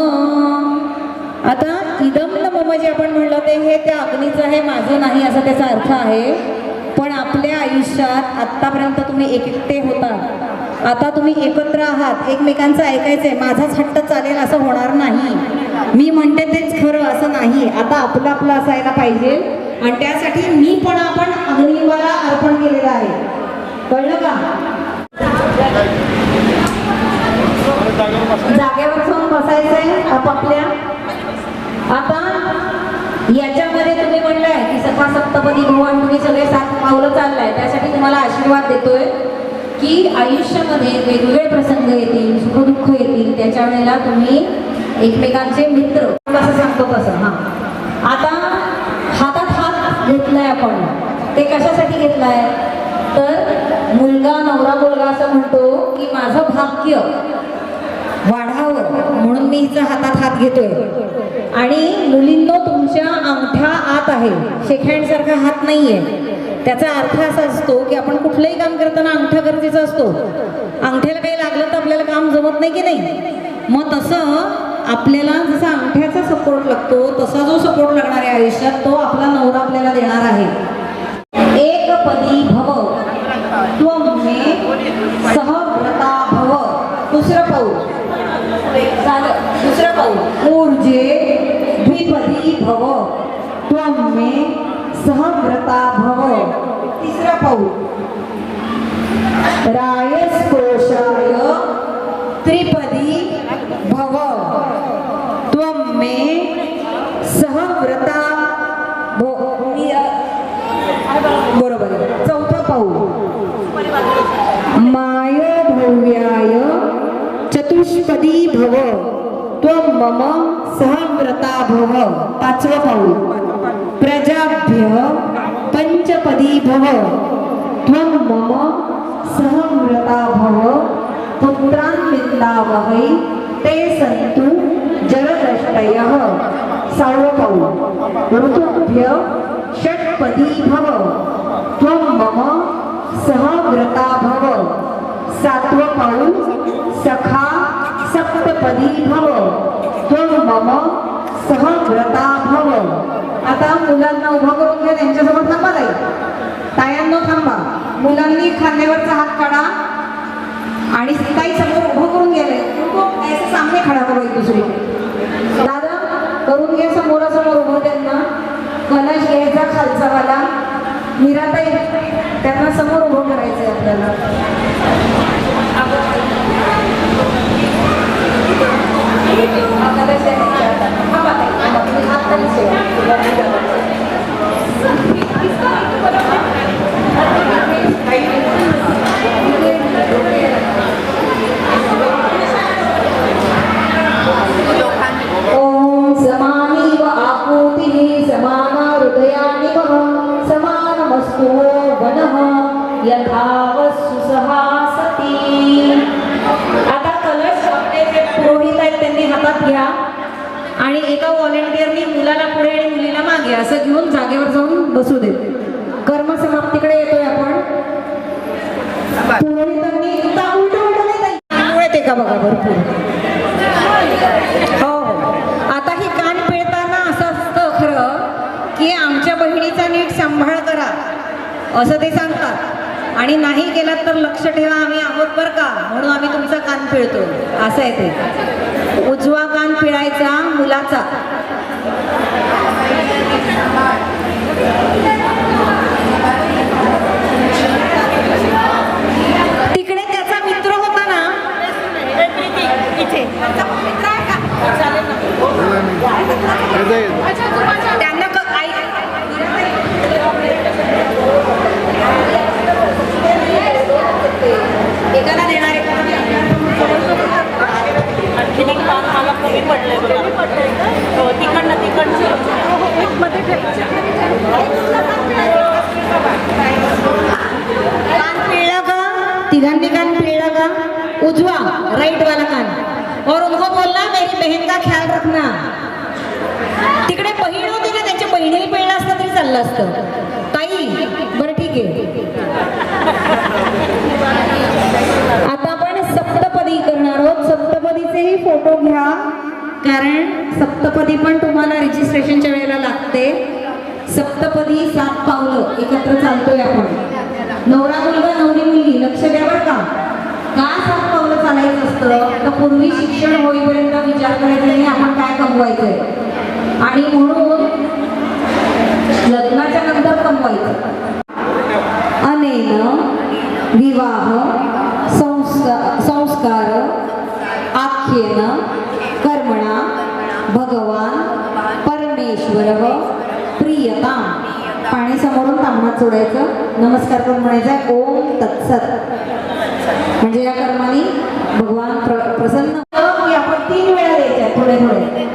आता इदम न मम जे आपण म्हणलं ते हे त्या अग्नीचं आहे, माझं नाही असा त्याचा अर्थ आहे. पण आपल्या आयुष्यात आत्तापर्यंत तुम्ही एकटे होता, आता तुम्ही एकत्र आहात, एकमेकांचं ऐकायचंय. माझाच हट्ट चालेल असं होणार नाही, मी म्हणते तेच खरं असं नाही. आता आपलं आपलं असायला पाहिजे आणि त्यासाठी मी पण आपण अग्नीला अर्पण केलेलं आहे. कळलं का? जागेवर जाऊन बसायचंय आपापल्या. आता याच्यामध्ये तुम्ही म्हणलाय की सखा सप्तपदी भगवान, तुम्ही सगळे 7 पावलं चाललाय. त्यासाठी तुम्हाला आशीर्वाद देतोय की आयुष्यामध्ये वेगवेगळे प्रसंग येतील, सुखदुःख येतील, त्याच्या वेळेला तुम्ही एकमेकांचे मित्र असं सांगतो तसं. हां, आता हातात हात ते कशासाठी घेतलाय तर मुलगा नवरा मुलगा असं म्हणतो की माझं भाग्य वाढावं म्हणून मी हिचा हातात हात घेतोय. आणि मुलींनो तुमच्या अंगठा आत आहे, शेकहँड सारखा हात नाहीये. त्याचा अर्थ असा असतो की आपण कुठलंही काम करताना अंगठा गरजेचा असतो. अंगठ्याला काही लागलं तर आपल्याला काम जमत नाही की नाही. मग तसं आपल्याला जसा अंगठ्याचा सपोर्ट लागतो तसा जो सपोर्ट लागणार आहे आयुष्यात तो आपला नवरा आपल्याला देणार आहे. एकपदी भव त्वं मे सहव्रता भव. दुसरं पाऊल झालं. दुसरं पाऊल ऊर्जे द्विपदी भव त्वं मे सहव्रता भव. तिसरं पाऊल रायस्पोषाय त्रिपदी भव त्वं मे सहव्रता भव. बरोबर आहे. चौथं पाऊल माय भव्याय चतुष्पदी भव त्वं मम सहव्रता भव. पाचवं पाऊल प्रजाभ्य पंचपदी भव त्वं मम सहव्रता भव. पुत्रान् विन्दावहै ते सन्तु जरदष्टयः. सहावं पाऊल ऋतुभ्य षट्पदी भव त्वं मम सहव्रता भव. सातवं पाऊल सखा सप्तपदी भव त्वं मम सहव्रता भव. आता मुलांना उभं करून घ्या, त्यांच्यासमोर थांबा. तायांनो थांबा. मुलांनी खांद्यावरचा हात काढा आणि ताई समोर उभं करून गेले ऐसे सामने खडा करो एक दुसरी. दादा करून घ्या समोरासमोर उभं. त्यांना कलश घ्यायचा खालचा वाला. मीराताई त्यांना समोर उभं करायचंय आपल्याला. कलश द्यायचा. हात खाली ठेवा. ओम समानी व आपूतिः समाना हृदयानि वः समानमस्तु वनः यथावस्तु सहासती. आता कलश आपले जे पुरोहित आहेत त्यांनी हातात घ्या आणि एका व्हॉलेंटियरनी मुलाला पुढे आणि मुलीला मागे असं घेऊन जागेवर जाऊन बसू दे. कर्मसमाप्तीकडे येतोय आपण. पुरोहितांनी उलट का बघा भरपूर. हो हो. आता ही कान पिळताना असं असतं खरं की आमच्या बहिणीचा नीट सांभाळ करा असं ते सांगतात आणि नाही केलात तर लक्ष ठेवा आम्ही आहोत बरं का म्हणून आम्ही तुमचा कान पिळतो असं आहे ते. उजवा कान पिळायचा मुलाचा. तिकडे त्याचा मित्र होता ना इथे त्यांना एकाला देणार मला कमी पडलंय तिकडनं कान पिळला का? तिघांनी कान पिळला का? उजवा राईट वाला कान. और उनको बोलना मेरी बहन का ख्याल रखना. तिकडे बहीण होती ना त्यांच्या बहिणीला पिळलं असतं तरी चाललं असतं. ताई बरं ठीक आहे. आता आपण सप्तपदी करणार आहोत. सप्तपदीचेही फोटो घ्या कारण सप्तपदी पण तुम्हाला रजिस्ट्रेशनच्या वेळेला लागते. सप्तपदी 7 पावलं एकत्र चालतोय आपण. नवरा मुलगा नवरी मुलगी लक्ष द्या बरं का. 7 पावलं चालायचं असतं तर पूर्वी शिक्षण होईपर्यंत विचार करायचा नाही आपण काय कमवायचंय आणि म्हणून लग्नाच्या नंतर कमवायचं. अनेन विवाह संस्कार आख्येन कर्मणा भगवान परमेश्वर प्रियता. पाणी समोरून तांबणात सोडायचं. नमस्कार करून म्हणायचं ओम तत्सत. म्हणजे या कर्माने भगवान प्रसन्न की आपण 3 वेळा द्यायच्या थोडे थोडे.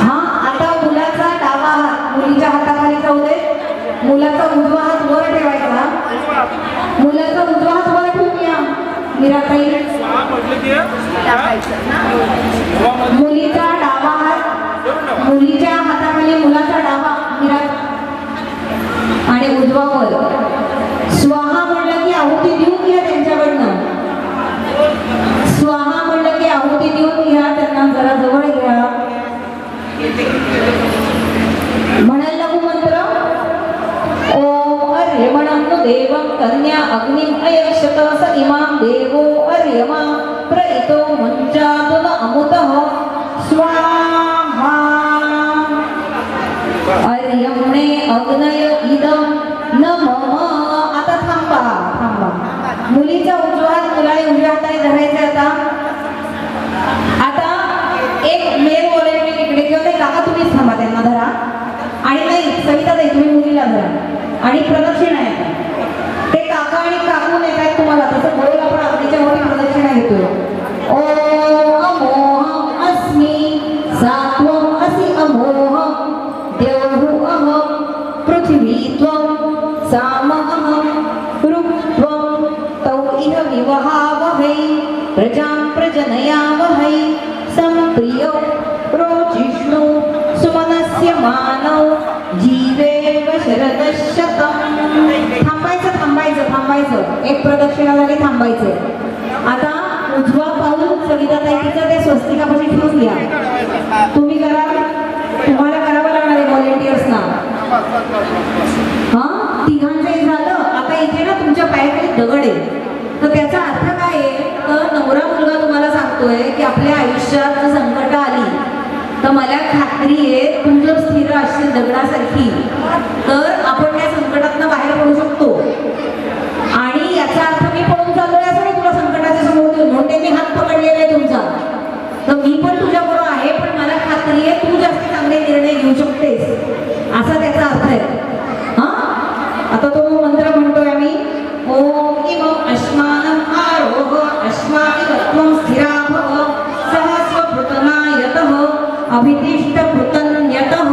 हा आता मुलाचा डावा हात मुलीच्या हाताखाली जाऊ दे. मुलाचा मुलीचा डावा हात मुलीच्या हाताखाली मुलाचा डावा हिरा आणि उजवा वर स्वाहा म्हणलं की आहुती देऊन घ्या त्यांच्याकडनं. स्वाहा म्हणलं की आहुती देऊन घ्या, त्यांना जरा जवळ घ्या. म्हणायला लागू मंत्र. ओम अर्यमणं देवं कन्या अग्निं अयक्षत स इमां देवो अर्यमा प्रइतो मुञ्चातु न अमुतः स्वाहा. अर्यम्णे अग्नय इदं न मम. आता थांबा थांबा. मुलीचा उजवा हात मुलाने उजव्या हाताने धरायचा. आता एक मेल वॉलेंटियर इकडे किंवा ते काका तुम्हीच थांबा, त्यांना धरा. आणि नाही सविता ताई तुम्ही मुलीला धरा आणि प्रदक्षिणा आहे. ते काका आणि काकू नेत आहेत तुम्हाला, तसं बरोबर आपण अग्नीच्या मोठी प्रदक्षिणा घेतोय. ओम अमोहम अस्मि सात्वम असि अमोहम देवहु अहम पृथ्वी त्वं साम अहम ऋक्त्वं तौ इह विवहावहै प्रजां प्रजनयावहै संप्रियो रोचिष्णु सुमनस्य मानव जीवेव शरदशतम्. थांबायचं थांबायचं थांबायचं. एक प्रदक्षिणा झाली, थांबायचं. आता उजवा पाऊल सविताताईचं ते स्वस्तिकापाशी ठेवून घ्या. तुम्ही करा, तुम्हाला करावं लागणार आहे व्हॉलेंटियर्सना. हा तिघांचंही झालं. आता इथे ना तुमच्या पायाखाली दगड आहे, तर त्याचा अर्थ काय आहे, तर नवरा मुलगा तुम्हाला सांगतोय की आपल्या आयुष्यात जर संकट आली तर मला खात्री आहे तू जर स्थिर असशील दगडासारखी तर आपण त्या संकटातनं बाहेर पडू शकतो. आणि याचा अर्थ मी पळून चाललोय असं नाही तुला संकटाच्या समोर देऊन, म्हणून त्यांनी हात पकडलेला आहे तुमचा. तर मी पण तुझ्याबरोबर आहे, पण मला खात्री आहे तू जास्त चांगले निर्णय घेऊ शकतेस, असा त्याचा अर्थ आहे. हा आता तो मंत्र म्हणतोय आम्ही. ओम इमं अश्मानं आरोह अश्मानि त्वं स्थिरा भव सहस्वभृतनायतः अभितिष्ठभृतन्यतः.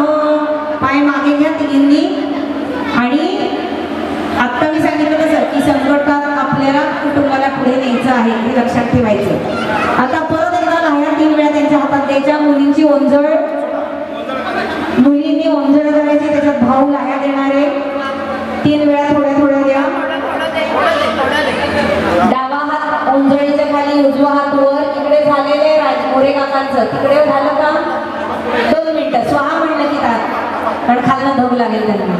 पाय मागे घ्या तिघींनी. आणि आत्ता मी सांगितलं तसं की संकटात आपल्याला कुटुंबाला पुढे न्यायचं आहे हे लक्षात ठेवायचं. आता परत एकदा लाह्या 3 वेळा त्यांच्या हातात द्यायच्या. मुलींची ओंजळ, मुलींनी ओंजळ करायची, त्याच्यात भाऊ लाह्या देणारे 3 वेळा थोड्या थोड्या द्या. डावा हात ओंजळीच्या खाली, उजवा हात वर. इकडे झालेले मोरे काकांचं तिकडे झालं का? 2 मिनिटं. स्वाहा म्हणलं की काय, कारण खालनं धग लागेल त्यांना.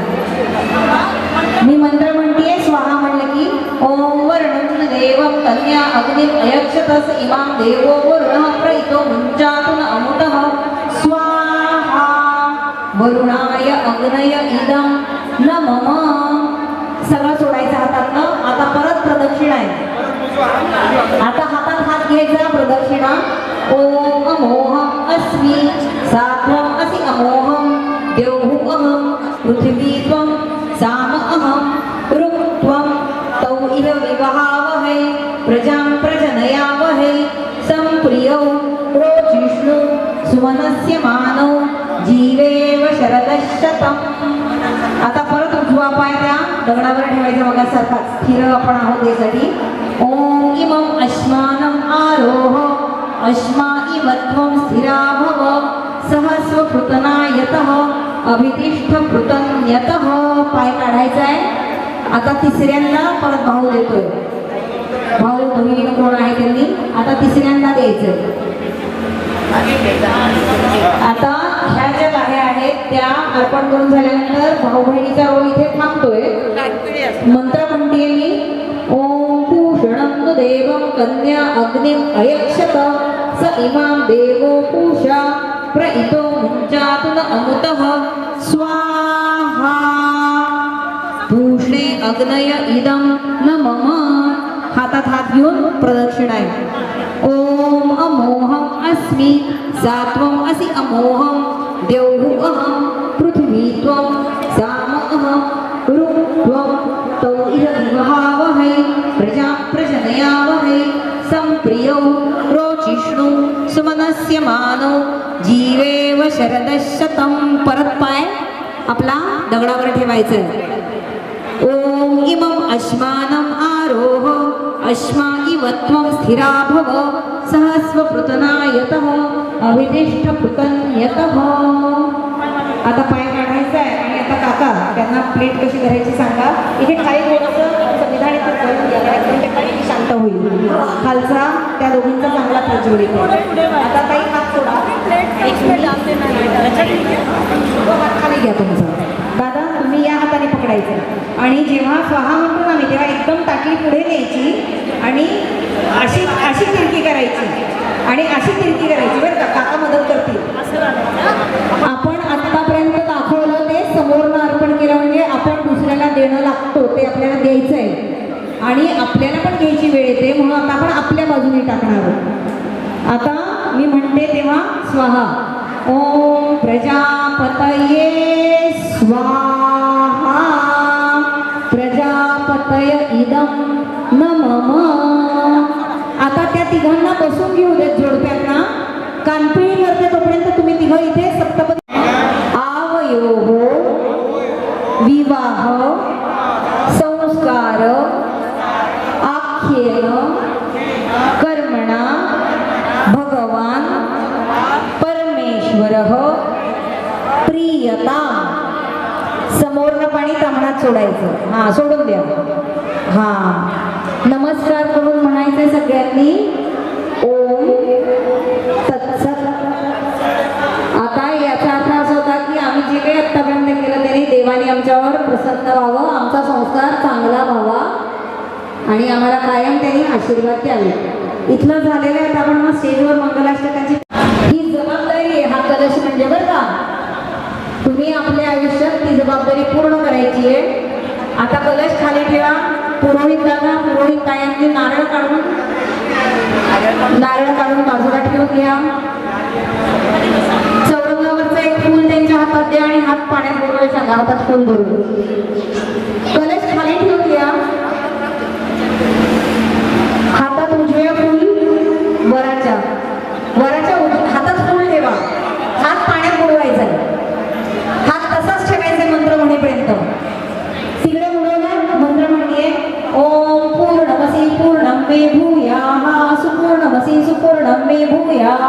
मी मंत्र म्हणतीये, स्वाहा म्हणलं की ओम वर्णं देवं कन्या अग्निं अयक्षतस इमां देवो वरुणः प्रइतो मुञ्चातु न अमुतः स्वाहा. वरुणाय अग्नय इदं न मम. सगळं सोडायचं हातातनं. आता परत प्रदक्षिणा आहे. आता हातात हात घ्यायचा, प्रदक्षिणा. ओम अमोहम अस्मि सात्वम असि अमोहम देवहु अहम पृथ्वी त्वं साम अहम ऋक्त्वं तौ इह विवहावहै प्रजां प्रजनयावहै संप्रियो रोचिष्णु सुमनस्य मानव जीवेव शरदशतम्. आता परत उजवा पाय त्या दगडावर ठेवायचा बघा सारखा. स्थिर आपण आहोत यासाठी. ओम इमं अश्मानं आरोह अश्मा इव त्वं स्थिरा भव सहस्वभृतनायतः अभितिष्ठभृतन्यतः. पाय काढायचा आहे. आता तिसऱ्यांदा परत भाऊ देतोय. भाऊ बहिणी कोण आहे त्यांनी आता तिसऱ्यांदा द्यायचं. आता ह्या ज्या लाह्या आहेत त्या अर्पण करून झाल्यानंतर भाऊ बहिणीचा रोल इथे थांबतोय. मंत्र म्हणतीये मी. ओम पूषणं देवं कन्या अग्निं अयक्षत स इमां देवो पूषा प्रइतो मुञ्चातु न अमुतः स्वाहा. पूषणे अग्नय इदं न मम. हातात हात घेऊन प्रदक्षिणा आहे. ओम अमोहम अस्मि सात्वम असि अमोहम देवहु अहम पृथ्वी त्वं साम अहम ऋक्त्वं तौ इह विवहावहै प्रजां प्रजनयावहै संप्रियो रोचिष्णु सुमनस्य मानव जीवेव शरदशतम्. परत पाय आपला दगडावर ठेवायचं. ओम इमं अश्मानं आरोह अश्मागिवत्वं स्थिरा भव सहस्वपृतनायतः अभितिष्ठपृतन्यतः. आता पाय काढायचा आहे आणि आता काका त्यांना प्लेट कशी करायची सांगा. इथे खाली थोडंसं संविधान इथे करून घ्या, कारण ते खाली शांत होईल. खालचा त्या दोघींचा चांगला प्रज्वलित आहे. आता काही हात सोडा, एक मिनिट हात खाली घ्या तुमचा. दादा तुम्ही या हाताने पकडायचं आणि जेव्हा स्वाहा म्हणतो ना मी तेव्हा एकदम ताटली पुढे न्यायची आणि अशी अशी तिरकी करायची आणि अशी तिरकी करायची बरं का. काका मदत करतील. आपण आत्तापर्यंत दाखवलं ते समोरनं अर्पण केलं म्हणजे आपण दुसऱ्याला देणं लागतो ते आपल्याला द्यायचं आहे आणि आपल्याला पण घ्यायची वेळ येते म्हणून आता आपण आपल्या बाजूने टाकणार आहोत. आता मी म्हणते तेव्हा स्वाहा. ओम प्रजापतये स्वाहा प्रजापतय इदं नमः. आता त्या तिघांना बसून घेऊ देत जोडप्यांना. कानपिळी करते तोपर्यंत तुम्ही तिघं इथे सप्तपदी. आवयोः विवाह संस्कार आख्येन कर्मणा भगवान परमेश्वरः प्रियता. समोरनं पाणी तामणात सोडायचं. हां सोडून द्या. हां नमस्कार करून म्हणायचं सगळ्यांनी ओम तत्सत. आता याचा अर्थ असा होता की आम्ही जे काही आत्तापर्यंत केलं त्याने देवाने आमच्यावर प्रसन्न व्हावं, आमचा संस्कार चांगला व्हावा आणि आम्हाला कायम त्यांनी आशीर्वाद द्यावे. इथलं झालेलं आहे. आपण मग स्टेजवर मंगलाष्टकांची ही जबाबदारी आहे. हा कलश म्हणजे बरं का तुम्ही आपल्या आयुष्यात ती जबाबदारी पूर्ण करायची आहे. आता कलश खाली ठेवा. पुरोहित दादा पुरोहित कायमचे नारळ काढून बाजूला ठेवून घ्या. चौरंगावरचं एक फूल त्यांच्या हातात द्या आणि हात पाण्यात बुडवायला सांगा. हातात फूल भरून कलश खाली ठेवून घ्या. हातात उजव्या फूल वराच्या हातात फूल ठेवा. हात पाण्यात बुडवायचा आहे. हात तसाच ठेवायचा मंत्र म्हणेपर्यंत. तिकडे बुडवला मंत्र म्हणते ओम पूर्णमसी पूर्णं मे भूयाः सुपूर्णमसी सुपूर्णं मे भूयाः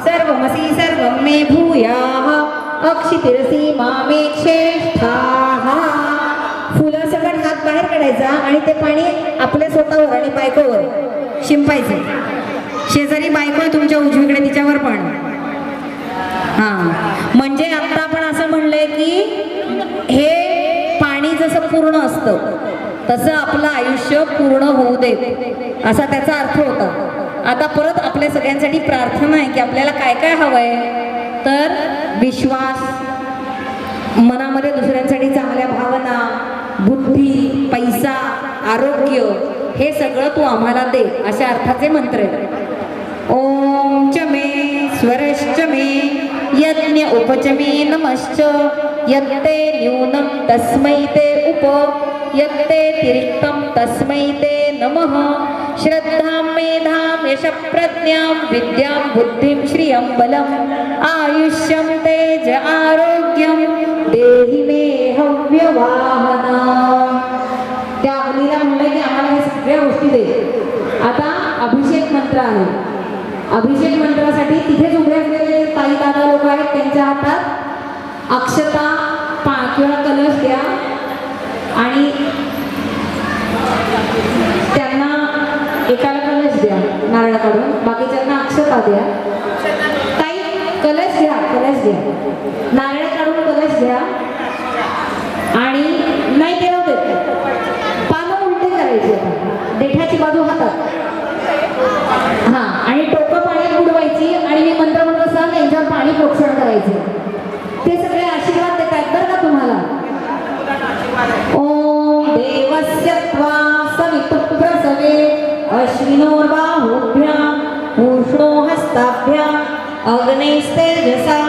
सर्वमसी सर्वं मे भूयाः अक्षितिरसी मामे श्रेष्ठाः. फुलं सकट हात बाहेर काढायचा आणि ते पाणी आपल्या स्वतःवर आणि बायकोवर शिंपायचं. शेजारी बायको आहे तुमच्या उजवीकडे तिच्यावर पण. हां म्हणजे आता आपण असं म्हणलंय की हे पाणी जसं पूर्ण असतं तसं आपलं आयुष्य पूर्ण होऊ देत असा त्याचा अर्थ होता. आता परत आपल्या सगळ्यांसाठी प्रार्थना आहे की आपल्याला काय काय हवंय तर विश्वास, मनामध्ये दुसऱ्यांसाठी चांगल्या भावना, बुद्धी, पैसा, आरोग्य हे सगळं तू आम्हाला दे अशा अर्थाचे मंत्र आहेत. ओम च मे स्वरश्च मे यज्ञ उपच मे नमश्च यत्ते न्यूनं तस्मै ते उप यत्ते तिरिक्तं तस्मै ते नमः. श्रद्धां मेधां यशप्रज्ञां विद्यां बुद्धिं श्रियं बलम् आयुष्यं तेज आरोग्यं देहि मे हव्यवाहना. त्या अग्नीला म्हणलं की आम्हाला हे सगळ्या गोष्टी दे. आता अभिषेक मंत्र आहे. अभिषेक मंत्रासाठी तिथेच उभे असलेले काही दादा लोक आहेत त्यांच्या हातात अक्षता किंवा कलश द्या आणि त्यांना एकाला कलश द्या नारळ काढून, बाकीच्यांना अक्षता द्या. काही कलश घ्या नारळ काढून कलश द्या आणि नाही केलं देत पानं उलटे करायचे. देठाची बाजू हातात. हां आणि टोकं पाण्यात बुडवायची आणि मी मंत्र म्हणत असताना त्यांच्यावर पाणी प्रोक्षण करायचं. ते सगळे आशीर्वाद देतात बरं का तुम्हाला. ओम देवस्य त्वा सवितुप्रसवे अश्विनोर्बाहुभ्याम् उष्णो हस्ताभ्याम् अग्नेस्तेजसा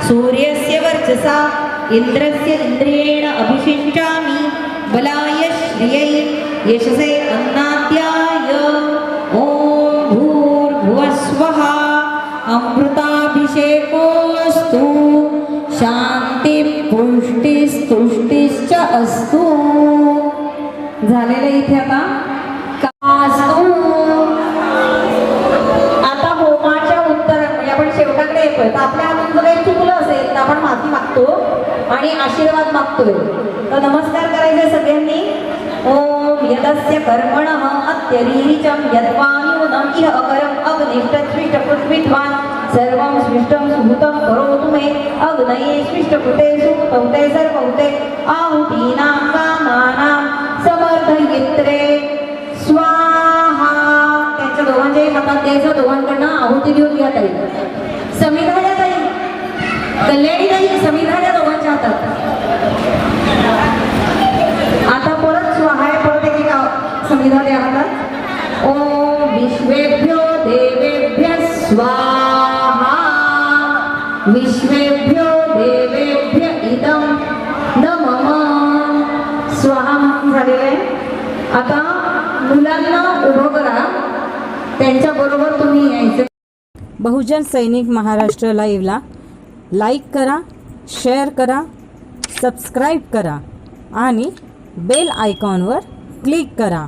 सूर्यस्य वर्चसा इंद्रस्य इंद्रियेण अभिषिञ्चामि बलाय श्रियै यशसे अन्नाद्याय. ओम भूर्भुवस्वः अमृताभिषेकोऽस्तु शांती पुष्टिस्तुष्टिश्च अस्तु. झालेलं इथे आता कास्तु येतोय. तर आपल्या हातून जर काही चुकलं असेल तर आपण माफी मागतो आणि आशीर्वाद मागतोय. तर नमस्कार करायचे सगळ्यांनी. ओम यदस्य कर्मणः अत्यरीचम यद्वान्यूनम इह अकरम अग्निष्टस्विष्टकृत्विद्वान् सर्वं स्विष्टं सुहृतं करोतु मे अग्नये स्विष्टकृते सुहृतौते सर्वौते आहुतीनां कामानां समर्थयित्रे स्वाहा. त्यांच्या दोघांच्याही हातात द्यायचं. दोघांकडनं आहुती देऊन घ्या ताई. समिधा द्या ताई. कल्याणी ताई समिधा द्या दोघांच्या हातात. आता परत स्वाहा आहे. परत एक समिधा द्या हातात. ओम विश्वेभ्यो देवेभ्य स्वाहा विश्वेभ्यो देवेभ्य इदं नमः. स्वाहा झालेलं आहे. आता मुलांना उभं करा. त्यांच्या बरोबर तुम्ही यायचं. बहुजन सैनिक महाराष्ट्र लाईव्हला लाईक करा, शेअर करा, सबस्क्राईब करा आणि बेल आयकॉनवर क्लिक करा.